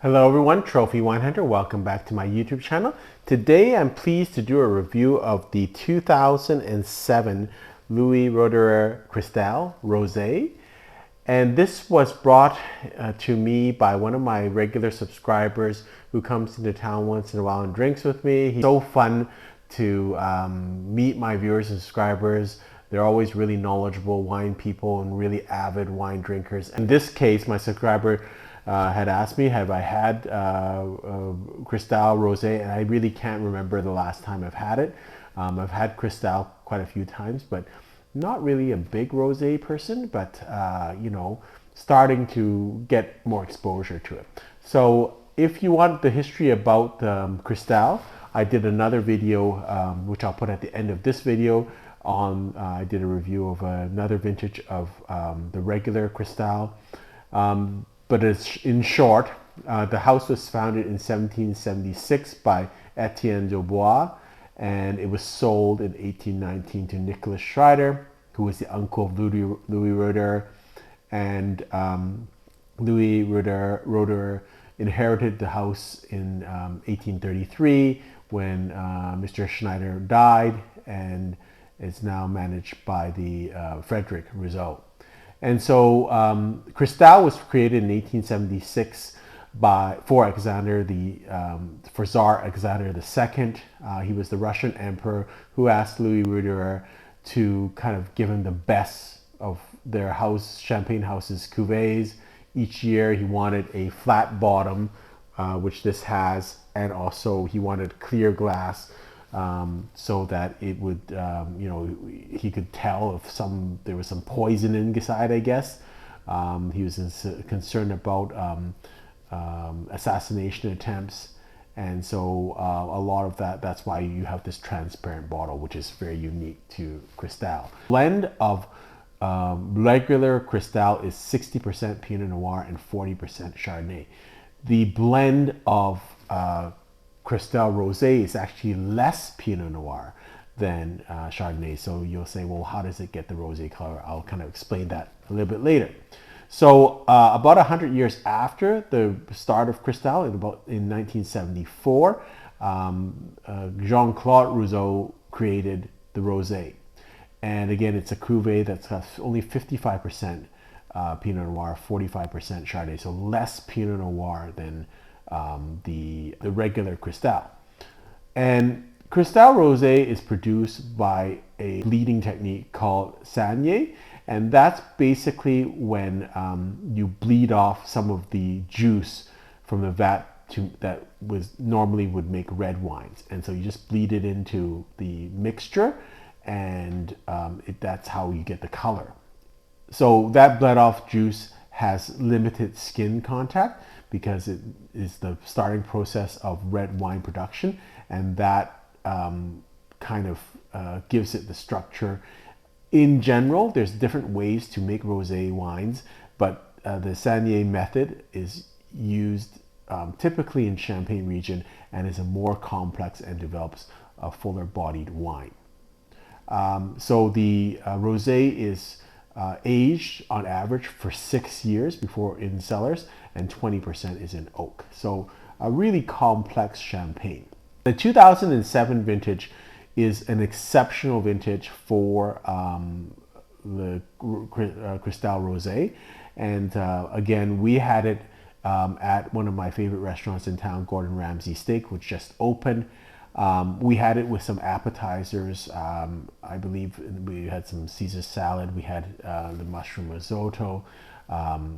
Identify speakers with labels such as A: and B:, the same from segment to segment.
A: Hello everyone, Trophy Wine Hunter. Welcome back to my YouTube channel. Today I'm pleased to do a review of the 2007 Louis Roederer Cristal Rosé. And this was brought to me by one of my regular subscribers who comes into town once in a while and drinks with me. He's so fun to meet my viewers and subscribers. They're always really knowledgeable wine people and really avid wine drinkers. In this case, my subscriber had asked me, have I had Cristal Rosé, and I really can't remember the last time I've had it. I've had Cristal quite a few times, but not really a big rosé person, but you know, starting to get more exposure to it. So if you want the history about Cristal, I did another video, which I'll put at the end of this video, on I did a review of another vintage of the regular Cristal. But it's, in short, the house was founded in 1776 by Etienne Dubois, and it was sold in 1819 to Nicolas Schreider, who was the uncle of Louis Roederer. And Louis Roederer inherited the house in 1833 when Mr. Schneider died, and is now managed by the Frederic Rouzaud. And so Cristal was created in 1876 for Tsar Alexander II. He was the Russian emperor who asked Louis Roederer to kind of give him the best of their champagne house's cuvées. Each year he wanted a flat bottom, which this has, and also he wanted clear glass, so that it would, you know, he could tell if there was some poison inside, I guess. He was concerned about assassination attempts, and so a lot of that's why you have this transparent bottle, which is very unique to Cristal. Blend of regular Cristal is 60% Pinot Noir and 40% Chardonnay. The blend of Cristal Rosé is actually less Pinot Noir than Chardonnay. So you'll say, well, how does it get the rosé color? I'll kind of explain that a little bit later. So about 100 years after the start of Cristal, in 1974, Jean-Claude Rouzaud created the rosé. And again, it's a cuvée that's got only 55% Pinot Noir, 45% Chardonnay, so less Pinot Noir than the regular Cristal. And Cristal Rosé is produced by a bleeding technique called saignée, and that's basically when you bleed off some of the juice from the vat that normally would make red wines, and so you just bleed it into the mixture, and that's how you get the color. So that bled off juice has limited skin contact because it is the starting process of red wine production, and that kind of gives it the structure. In general, there's different ways to make rosé wines, but the saignée method is used typically in Champagne region and is a more complex and develops a fuller bodied wine. So the rosé is aged on average for 6 years before in cellars, and 20% is in oak. So a really complex champagne. The 2007 vintage is an exceptional vintage for the Cristal Rosé. And again, we had it at one of my favorite restaurants in town, Gordon Ramsay Steak, which just opened. We had it with some appetizers. I believe we had some Caesar salad. We had the mushroom risotto.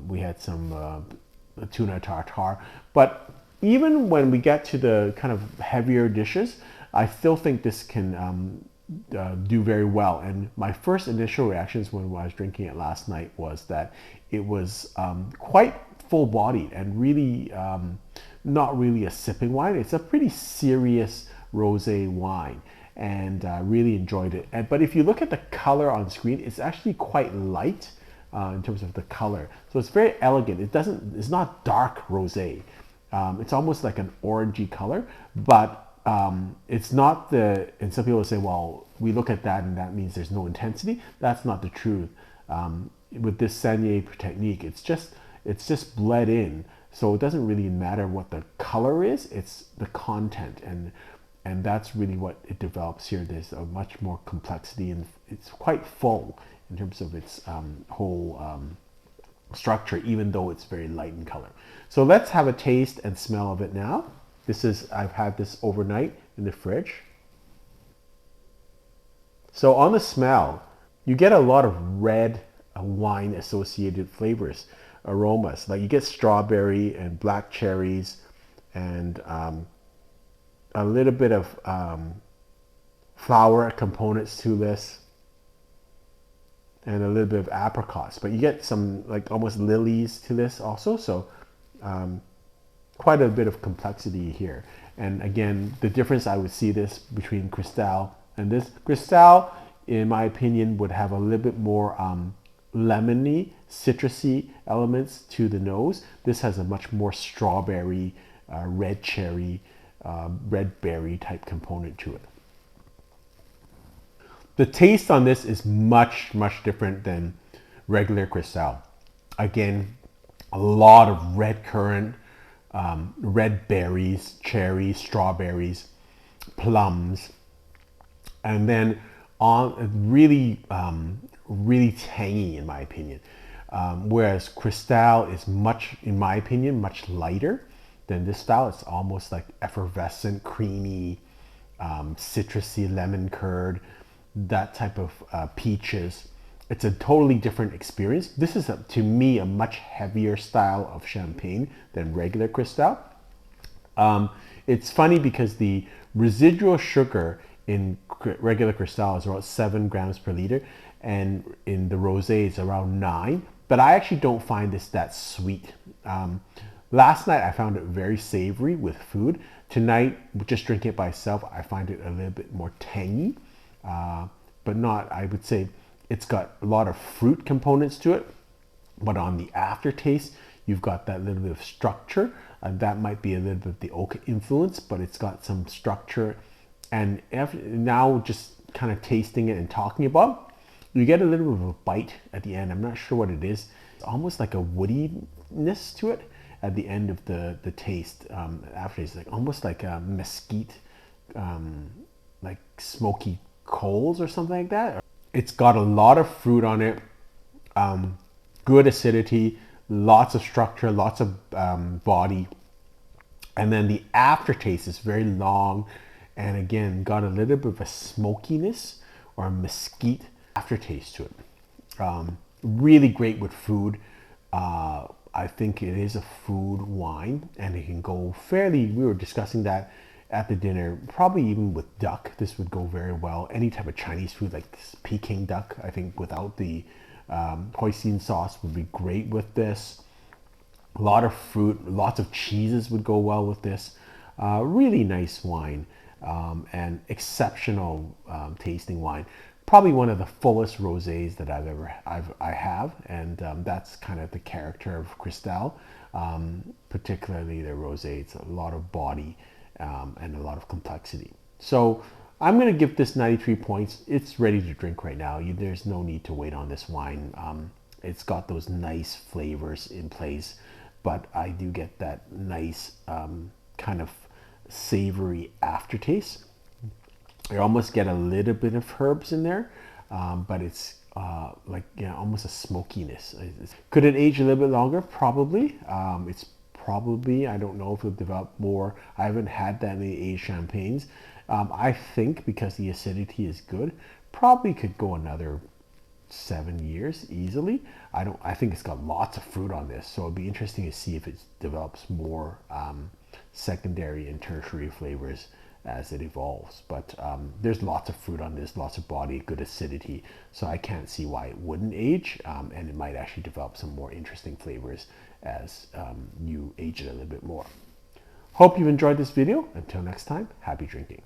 A: We had some tuna tartare. But even when we get to the kind of heavier dishes, I still think this can do very well. And my first initial reactions when I was drinking it last night was that it was quite full-bodied and really not really a sipping wine. It's a pretty serious rosé wine, and really enjoyed it. But if you look at the color on screen, it's actually quite light in terms of the color. So it's very elegant. It's not dark rosé. It's almost like an orangey color, but it's not and some people say, well, we look at that and that means there's no intensity. That's not the truth. With this saignée technique, it's just bled in So it doesn't really matter what the color is, it's the content, and that's really what it develops here. There's a much more complexity, and it's quite full in terms of its whole structure, even though it's very light in color. So let's have a taste and smell of it now. I've had this overnight in the fridge. So on the smell, you get a lot of red wine associated flavors, aromas. Like you get strawberry and black cherries and a little bit of flower components to this, and a little bit of apricots, but you get some like almost lilies to this also. So quite a bit of complexity here. And again, the difference I would see this between Cristal and this. Cristal, in my opinion, would have a little bit more lemony, citrusy elements to the nose. This has a much more strawberry, red cherry, red berry type component to it. The taste on this is much different than regular Cristal. Again, a lot of red currant, red berries, cherries, strawberries, plums, and then on really tangy in my opinion. Whereas Cristal is much, in my opinion, much lighter than this style. It's almost like effervescent, creamy, citrusy, lemon curd, that type of peaches. It's a totally different experience. This is, to me, a much heavier style of champagne than regular Cristal. It's funny because the residual sugar in regular Cristal is about 7 grams per liter, and in the rosé it's around 9. But I actually don't find this that sweet. Last night I found it very savory with food. Tonight, just drinking it by itself, I find it a little bit more tangy. But not, I would say it's got a lot of fruit components to it, but on the aftertaste, you've got that little bit of structure. That might be a little bit of the oak influence, but it's got some structure. And now just kind of tasting it and talking about, you get a little bit of a bite at the end. I'm not sure what it is. It's almost like a woodiness to it at the end of the taste. Aftertaste, like almost like a mesquite, like smoky coals or something like that. It's got a lot of fruit on it, good acidity, lots of structure, lots of body, and then the aftertaste is very long, and again got a little bit of a smokiness or a mesquite aftertaste to it. Really great with food. I think it is a food wine, and it can go fairly, we were discussing that at the dinner, probably even with duck, this would go very well. Any type of Chinese food like this Peking duck, I think without the hoisin sauce would be great with this. A lot of fruit, lots of cheeses would go well with this. Really nice wine, and exceptional tasting wine. Probably one of the fullest rosés that I have, and that's kind of the character of Cristal, particularly the rosé. It's a lot of body and a lot of complexity. So I'm going to give this 93 points. It's ready to drink right now. There's no need to wait on this wine. It's got those nice flavors in place, but I do get that nice kind of savory aftertaste. I almost get a little bit of herbs in there, but it's like, yeah, almost a smokiness. Could it age a little bit longer? Probably. It's probably, I don't know if it'll develop more. I haven't had that many aged champagnes. I think because the acidity is good, probably could go another 7 years easily. I think it's got lots of fruit on this, so it'd be interesting to see if it develops more secondary and tertiary flavors as it evolves. But there's lots of fruit on this, lots of body, good acidity, so I can't see why it wouldn't age, and it might actually develop some more interesting flavors as you age it a little bit more. Hope you've enjoyed this video. Until next time, happy drinking.